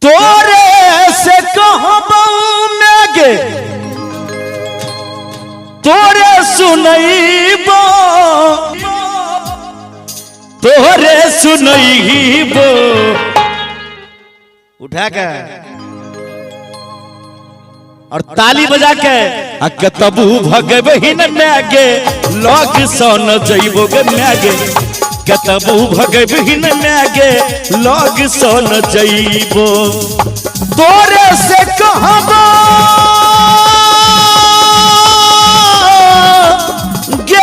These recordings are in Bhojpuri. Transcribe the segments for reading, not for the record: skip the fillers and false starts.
तोरे से कहबो मेगे तोरे सुनैबो तोरे सुनैबो उठा के और ताली बजा के कतबू भगबहिन मैगे लग सन जइबो गे मैगे कतबू भगबहिन मैगे लग सन जइबो तोरे से कहबो गे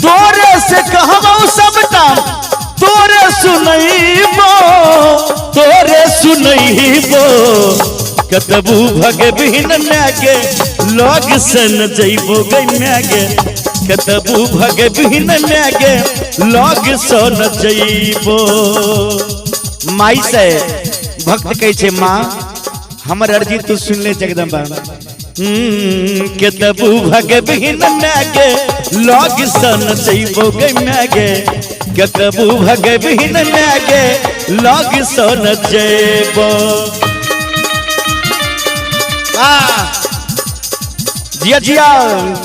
तोरे से कहबो सबटा तोरे सुनैबो तोरे सुनैबो कतबू भगबहिन मैगे लग सन जइबो गे मैगे कतबू भगबहिन मैगे लग सन जइबो। माई से भक्त कहै छै माँ हमर अर्जी तू सुन ले जगदम्बा कतबू भगबहिन मैगे लग सन जइबो गे मैगे कतबू भगबहिन मैगे लग सन जइबो। जिया जिया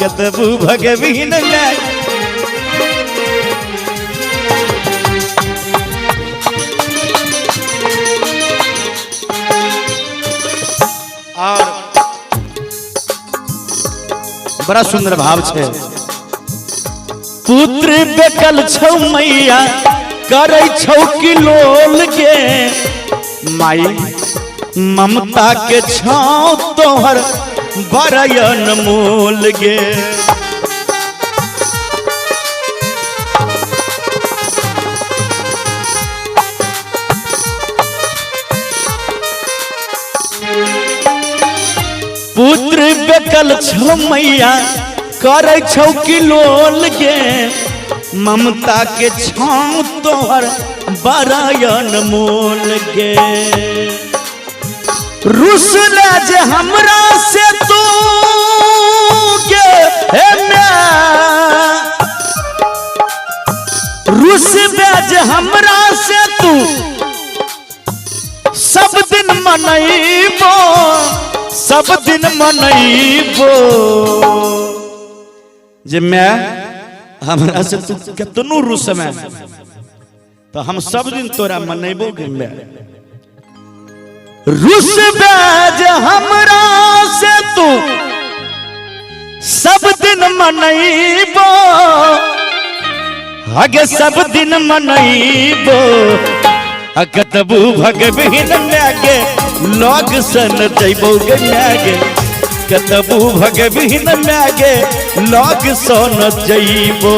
कतबू भगबहिन मैगे और बड़ा सुंदर भाव छे पुत्र बेकल छौ मैया करे छौ कि लोल गे माई ममता के छौ तोहर बरयन मोल गे पुत्र बेकल छौ मैया करे छौ कि लोल गे ममता के छाँव तोहर बरयन मोल गे रुसला जे हमरा से तू गे रुसबे जे हमरा से तू सब दिन मनैबो सब दिन मनैबो जे मैं हमरा से तू कितनो रुसमे तो हम सब दिन तोरा मनैबो गे मैं रुसबे जे हमरा से तू सब दिन मनैबो हगे सब दिन मनैबो कतबू भगबहिन मैगे लग सन जइबो गे मैगे कतबू भगबहिन मैगे लग सन जइबो।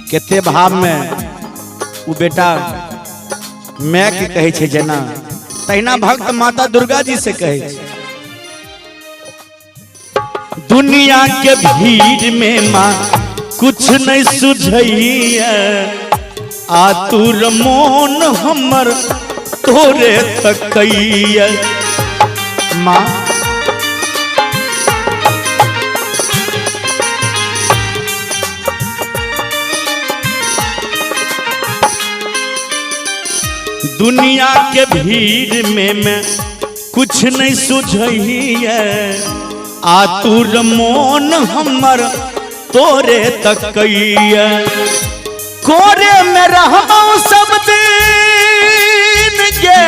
केते भाव में वो बेटा मैं के कहे छे जना तहिना भक्त माता दुर्गा जी से कहे छे दुनिया के भीड़ में माँ कुछ नहीं सुझैया आतुर मोन हमर तोरे तकैया माँ दुनिया के भीड़ में मैं कुछ नहीं सुझैया आतुर मोन हमर तोरे तकैया कोरे में रहबो सब दिन गे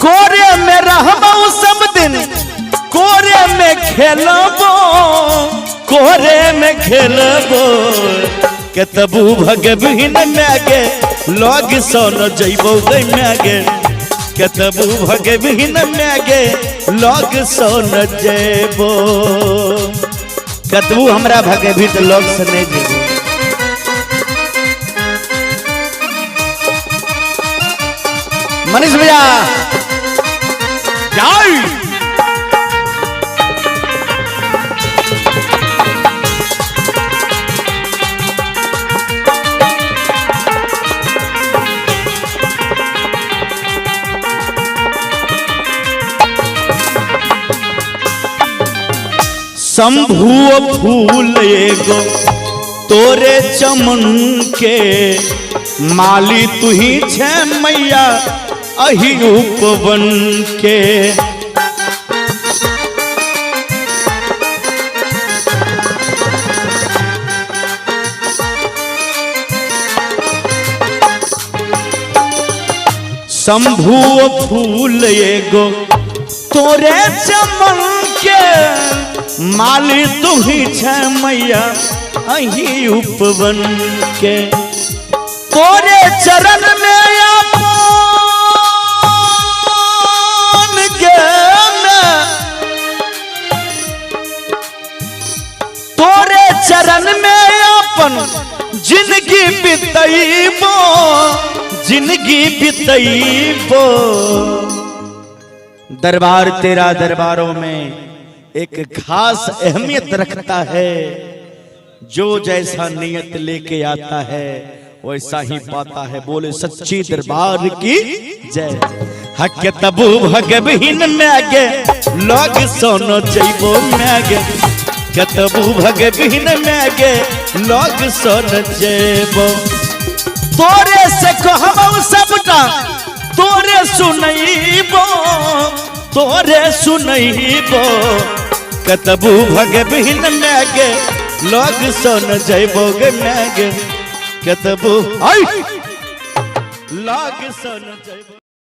कोरे में रहबो सब दिन कोरे में खेलबो कोरे में खेलबो कतबू भगबिन मैगे लग सन जइबो गई मैगे कतबू भगबिन मैगे लग सन जइबो कतबू हमरा भगबी तो लग से नहीं जेबो मनीष भैया जाई शंभु फूल एगो तोरे चमन के माली तू ही छे मैया अही उपवन के शंभु फूल एगो तोरे चमन के माली तू ही छे मैया अही उपवन के तोरे चरण में अपन के तोरे चरण में अपन जिंदगी बितैबो दरबार तेरा दरबारों में एक खास अहमियत रखता है जो जैसा नियत लेके आता है वैसा ही पाता है बोले सच्ची दरबार की जय हक तबू भगबिन मैगे लग सोनो जइबो मैगे कतबू भगबिन मैगे लग सोन जइबो तोरे से कहबो सबटा तोरे सुनैबो कतबू भगबिन मैगे लग सोन जइबो गे मैगे कतबू लग सोन जइबो।